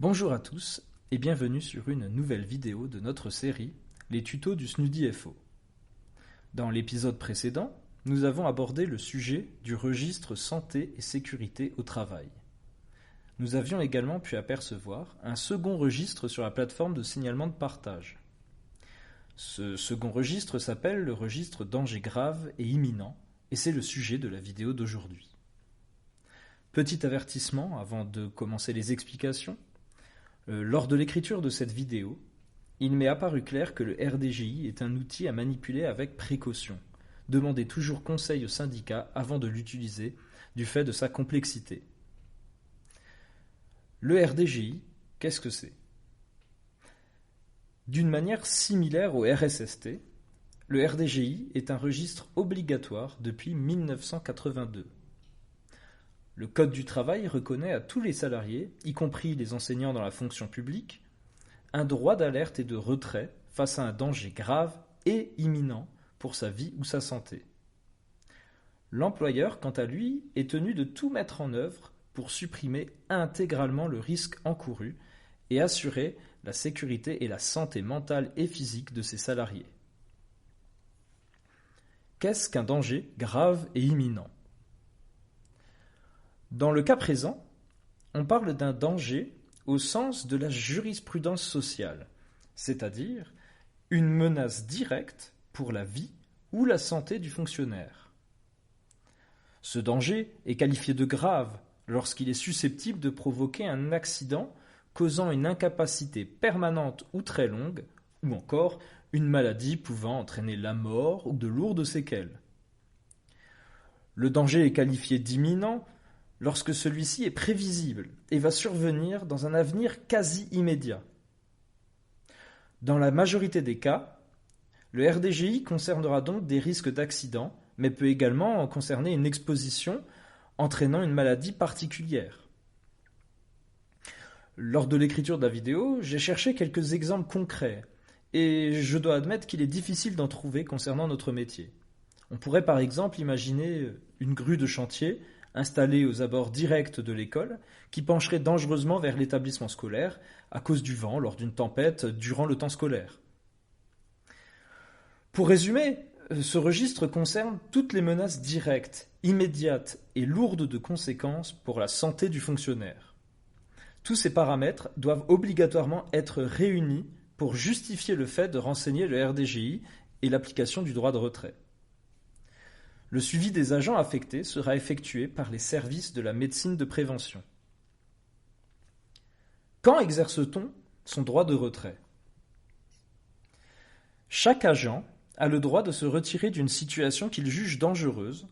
Bonjour à tous et bienvenue sur une nouvelle vidéo de notre série Les tutos du SNUDIFO. Dans l'épisode précédent, nous avons abordé le sujet du registre santé et sécurité au travail. Nous avions également pu apercevoir un second registre sur la plateforme de signalement de partage. Ce second registre s'appelle le registre danger grave et imminent et c'est le sujet de la vidéo d'aujourd'hui. Petit avertissement avant de commencer les explications. Lors de l'écriture de cette vidéo, il m'est apparu clair que le RDGI est un outil à manipuler avec précaution. Demandez toujours conseil au syndicat avant de l'utiliser, du fait de sa complexité. Le RDGI, qu'est-ce que c'est ? D'une manière similaire au RSST, le RDGI est un registre obligatoire depuis 1982. Le Code du travail reconnaît à tous les salariés, y compris les enseignants dans la fonction publique, un droit d'alerte et de retrait face à un danger grave et imminent pour sa vie ou sa santé. L'employeur, quant à lui, est tenu de tout mettre en œuvre pour supprimer intégralement le risque encouru et assurer la sécurité et la santé mentale et physique de ses salariés. Qu'est-ce qu'un danger grave et imminent ? Dans le cas présent, on parle d'un danger au sens de la jurisprudence sociale, c'est-à-dire une menace directe pour la vie ou la santé du fonctionnaire. Ce danger est qualifié de grave lorsqu'il est susceptible de provoquer un accident causant une incapacité permanente ou très longue, ou encore une maladie pouvant entraîner la mort ou de lourdes séquelles. Le danger est qualifié d'imminent lorsque celui-ci est prévisible et va survenir dans un avenir quasi immédiat. Dans la majorité des cas, le RDGI concernera donc des risques d'accident, mais peut également concerner une exposition entraînant une maladie particulière. Lors de l'écriture de la vidéo, j'ai cherché quelques exemples concrets, et je dois admettre qu'il est difficile d'en trouver concernant notre métier. On pourrait par exemple imaginer une grue de chantier installée aux abords directs de l'école, qui pencherait dangereusement vers l'établissement scolaire à cause du vent lors d'une tempête durant le temps scolaire. Pour résumer, ce registre concerne toutes les menaces directes, immédiates et lourdes de conséquences pour la santé du fonctionnaire. Tous ces paramètres doivent obligatoirement être réunis pour justifier le fait de renseigner le RDGI et l'application du droit de retrait. Le suivi des agents affectés sera effectué par les services de la médecine de prévention. Quand exerce-t-on son droit de retrait ? Chaque agent a le droit de se retirer d'une situation qu'il juge dangereuse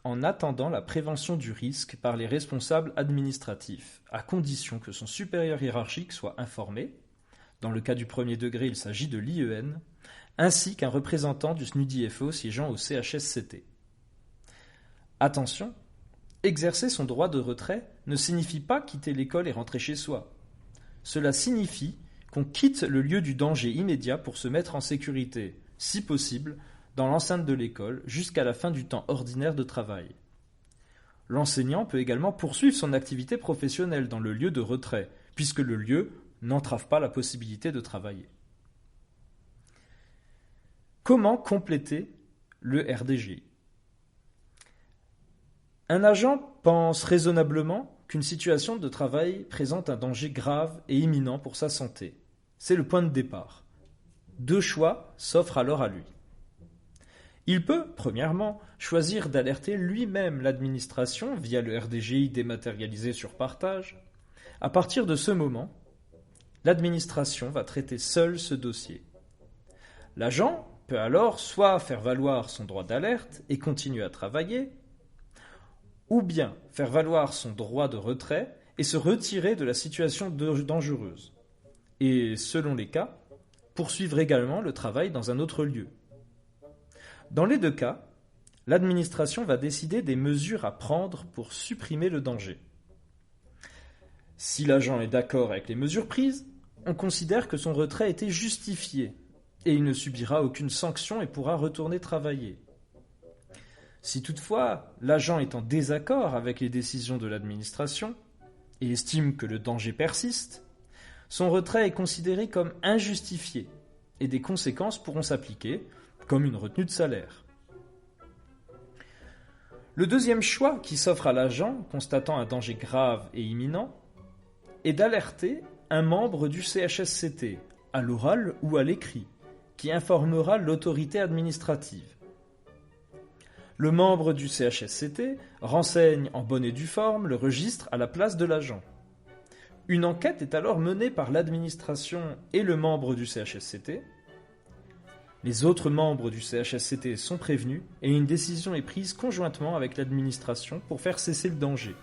en attendant la prévention du risque par les responsables administratifs, à condition que son supérieur hiérarchique soit informé, dans le cas du premier degré il s'agit de l'IEN, ainsi qu'un représentant du SNUDIFO siégeant au CHSCT. Attention, exercer son droit de retrait ne signifie pas quitter l'école et rentrer chez soi. Cela signifie qu'on quitte le lieu du danger immédiat pour se mettre en sécurité, si possible, dans l'enceinte de l'école jusqu'à la fin du temps ordinaire de travail. L'enseignant peut également poursuivre son activité professionnelle dans le lieu de retrait, puisque le lieu n'entrave pas la possibilité de travailler. Comment compléter le RDGI ? Un agent pense raisonnablement qu'une situation de travail présente un danger grave et imminent pour sa santé. C'est le point de départ. Deux choix s'offrent alors à lui. Il peut, premièrement, choisir d'alerter lui-même l'administration via le RDGI dématérialisé sur partage. À partir de ce moment, l'administration va traiter seule ce dossier. L'agent peut alors soit faire valoir son droit d'alerte et continuer à travailler, ou bien faire valoir son droit de retrait et se retirer de la situation dangereuse. Et, selon les cas, poursuivre également le travail dans un autre lieu. Dans les deux cas, l'administration va décider des mesures à prendre pour supprimer le danger. Si l'agent est d'accord avec les mesures prises, on considère que son retrait a été justifié et il ne subira aucune sanction et pourra retourner travailler. Si toutefois l'agent est en désaccord avec les décisions de l'administration et estime que le danger persiste, son retrait est considéré comme injustifié et des conséquences pourront s'appliquer, comme une retenue de salaire. Le deuxième choix qui s'offre à l'agent, constatant un danger grave et imminent, est d'alerter un membre du CHSCT, à l'oral ou à l'écrit, qui informera l'autorité administrative. Le membre du CHSCT renseigne en bonne et due forme le registre à la place de l'agent. Une enquête est alors menée par l'administration et le membre du CHSCT. Les autres membres du CHSCT sont prévenus et une décision est prise conjointement avec l'administration pour faire cesser le danger.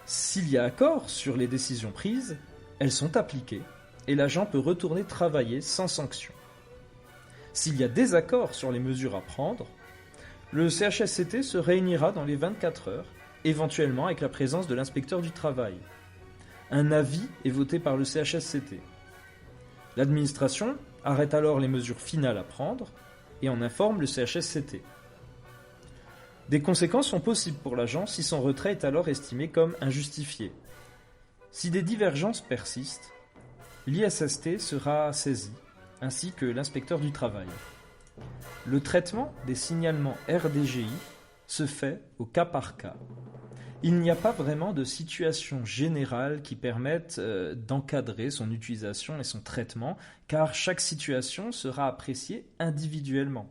S'il y a accord sur les décisions prises, elles sont appliquées et l'agent peut retourner travailler sans sanction. S'il y a désaccord sur les mesures à prendre, le CHSCT se réunira dans les 24 heures, éventuellement avec la présence de l'inspecteur du travail. Un avis est voté par le CHSCT. L'administration arrête alors les mesures finales à prendre et en informe le CHSCT. Des conséquences sont possibles pour l'agent si son retrait est alors estimé comme injustifié. Si des divergences persistent, l'ISST sera saisi, ainsi que l'inspecteur du travail. Le traitement des signalements RDGI se fait au cas par cas. Il n'y a pas vraiment de situation générale qui permette d'encadrer son utilisation et son traitement, car chaque situation sera appréciée individuellement.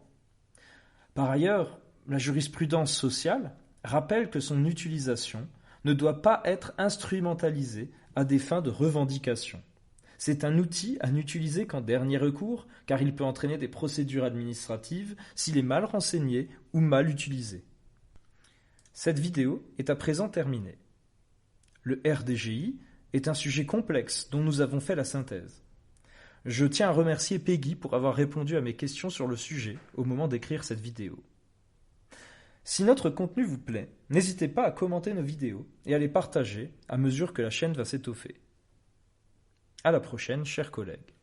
Par ailleurs, la jurisprudence sociale rappelle que son utilisation ne doit pas être instrumentalisée à des fins de revendication. C'est un outil à n'utiliser qu'en dernier recours, car il peut entraîner des procédures administratives s'il est mal renseigné ou mal utilisé. Cette vidéo est à présent terminée. Le RDGI est un sujet complexe dont nous avons fait la synthèse. Je tiens à remercier Peggy pour avoir répondu à mes questions sur le sujet au moment d'écrire cette vidéo. Si notre contenu vous plaît, n'hésitez pas à commenter nos vidéos et à les partager à mesure que la chaîne va s'étoffer. À la prochaine, chers collègues.